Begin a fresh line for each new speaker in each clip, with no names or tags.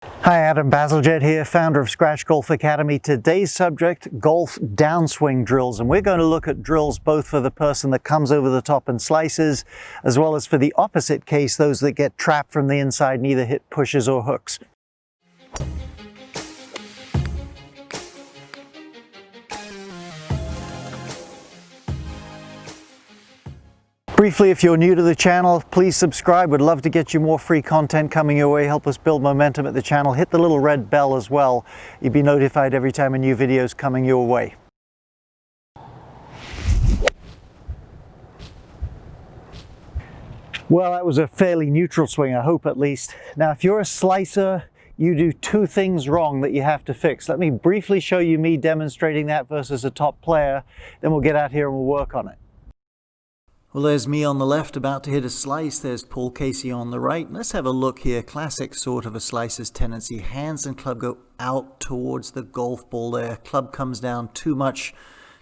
Hi, Adam Bazalgette here, founder of Scratch Golf Academy. Today's subject, golf downswing drills. And we're going to look at drills both for the person that comes over the top and slices, as well as for the opposite case, those that get trapped from the inside and either hit pushes or hooks. Briefly, if you're new to the channel, please subscribe. We'd love to get you more free content coming your way. Help us build momentum at the channel. Hit the little red bell as well. You'll be notified every time a new video is coming your way. Well, that was a fairly neutral swing, I hope at least. Now, if you're a slicer, you do two things wrong that you have to fix. Let me briefly show you me demonstrating that versus a top player. Then we'll get out here and we'll work on it. Well, there's me on the left about to hit a slice. There's Paul Casey on the right. Let's have a look here. Classic sort of a slicer's tendency. Hands and club go out towards the golf ball there. Club comes down too much,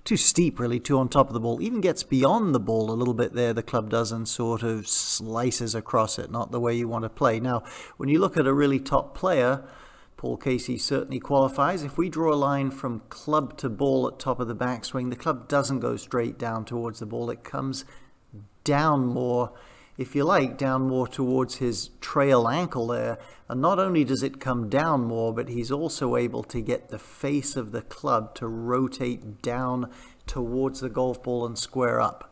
too steep really, too on top of the ball. Even gets beyond the ball a little bit there. The club doesn't sort of slices across it, not the way you want to play. Now, when you look at a really top player, Paul Casey certainly qualifies. If we draw a line from club to ball at top of the backswing, the club doesn't go straight down towards the ball. It comes down more, if you like, down more towards his trail ankle there. And not only does it come down more, but he's also able to get the face of the club to rotate down towards the golf ball and square up.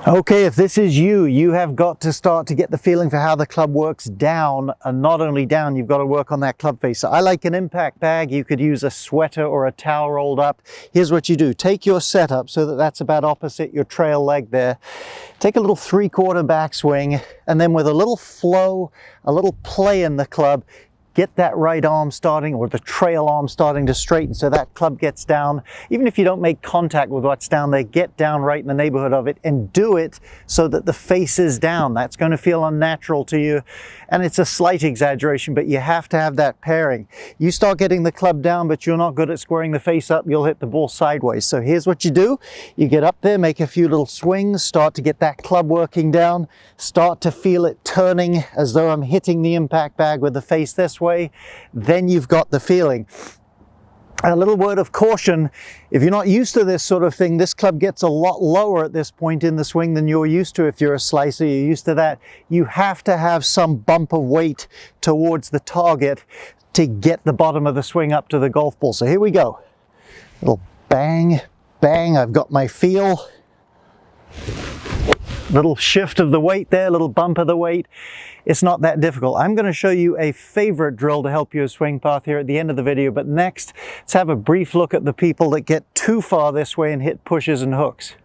Okay, if this is you, you have got to start to get the feeling for how the club works down, and not only down, you've got to work on that club face. So I like an impact bag. You could use a sweater or a towel rolled up. Here's what you do. Take your setup so that that's about opposite your trail leg there. Take a little 3/4 backswing, and then with a little flow, a little play in the club, get that right arm starting, or the trail arm starting to straighten so that club gets down. Even if you don't make contact with what's down there, get down right in the neighborhood of it and do it so that the face is down. That's going to feel unnatural to you, and it's a slight exaggeration, but you have to have that pairing. You start getting the club down, but you're not good at squaring the face up, you'll hit the ball sideways. So here's what you do. You get up there, make a few little swings, start to get that club working down, start to feel it turning as though I'm hitting the impact bag with the face this way. Then you've got the feeling. A little word of caution, if you're not used to this sort of thing, this club gets a lot lower at this point in the swing than you're used to. If you're a slicer, you're used to that. You have to have some bump of weight towards the target to get the bottom of the swing up to the golf ball. So here we go. Little bang, bang, I've got my feel. Little shift of the weight there, little bump of the weight. It's not that difficult. I'm going to show you a favorite drill to help you a swing path here at the end of the video, but next, let's have a brief look at the people that get too far this way and hit pushes and hooks.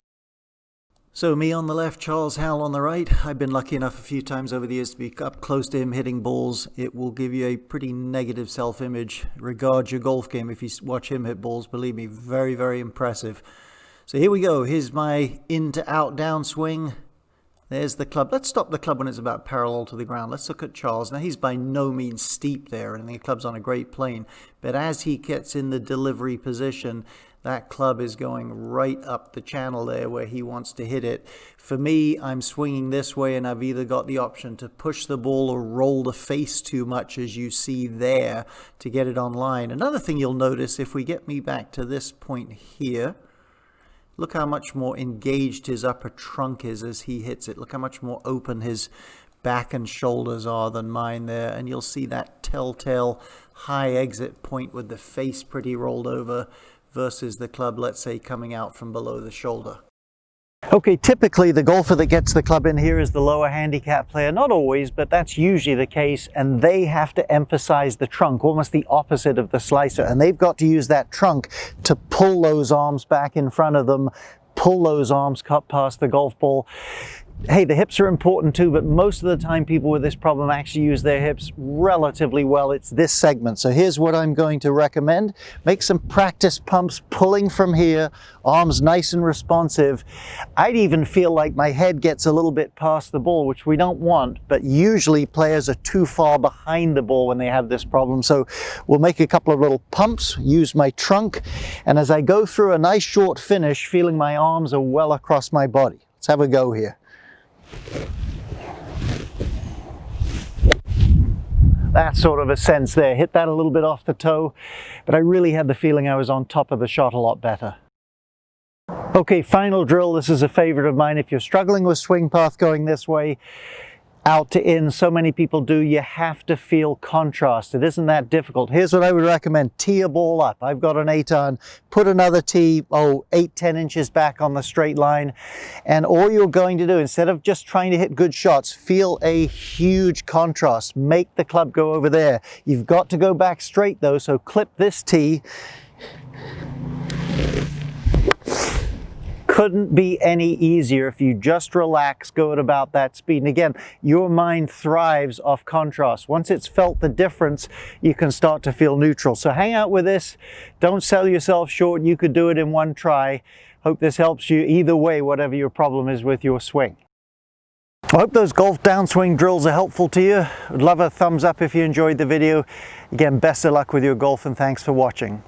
So me on the left, Charles Howell on the right. I've been lucky enough a few times over the years to be up close to him hitting balls. It will give you a pretty negative self-image. Regard your golf game if you watch him hit balls. Believe me, very, very impressive. So here we go. Here's my in to out downswing. There's the club. Let's stop the club when it's about parallel to the ground. Let's look at Charles. Now, he's by no means steep there, and the club's on a great plane. But as he gets in the delivery position, that club is going right up the channel there where he wants to hit it. For me, I'm swinging this way, and I've either got the option to push the ball or roll the face too much, as you see there, to get it on line. Another thing you'll notice, if we get me back to this point here, look how much more engaged his upper trunk is as he hits it. Look how much more open his back and shoulders are than mine there. And you'll see that telltale high exit point with the face pretty rolled over versus the club, let's say, coming out from below the shoulder. Okay, typically the golfer that gets the club in here is the lower handicap player. Not always, but that's usually the case, and they have to emphasize the trunk, almost the opposite of the slicer, and they've got to use that trunk to pull those arms back in front of them, pull those arms cut past the golf ball. Hey, the hips are important too, but most of the time people with this problem actually use their hips relatively well. It's this segment. So here's what I'm going to recommend. Make some practice pumps pulling from here, arms nice and responsive. I'd even feel like my head gets a little bit past the ball, which we don't want, but usually players are too far behind the ball when they have this problem. So we'll make a couple of little pumps, use my trunk, and as I go through a nice short finish, feeling my arms are well across my body. Let's have a go here. that sort of a sense there. Hit that a little bit off the toe, but I really had the feeling I was on top of the shot a lot better. Okay, final drill. This is a favorite of mine. If you're struggling with swing path going this way, out to in, so many people do, you have to feel contrast. It isn't that difficult. Here's what I would recommend. Tee a ball up. I've got an 8-iron. Put another tee, 8-10 inches back on the straight line. And all you're going to do, instead of just trying to hit good shots, feel a huge contrast. Make the club go over there. You've got to go back straight though, so clip this tee. Couldn't be any easier. If you just relax, go at about that speed. And again, your mind thrives off contrast. Once it's felt the difference, you can start to feel neutral. So hang out with this. Don't sell yourself short. You could do it in one try. Hope this helps you either way, whatever your problem is with your swing. I hope those golf downswing drills are helpful to you. I'd love a thumbs up if you enjoyed the video. Again, best of luck with your golf and thanks for watching.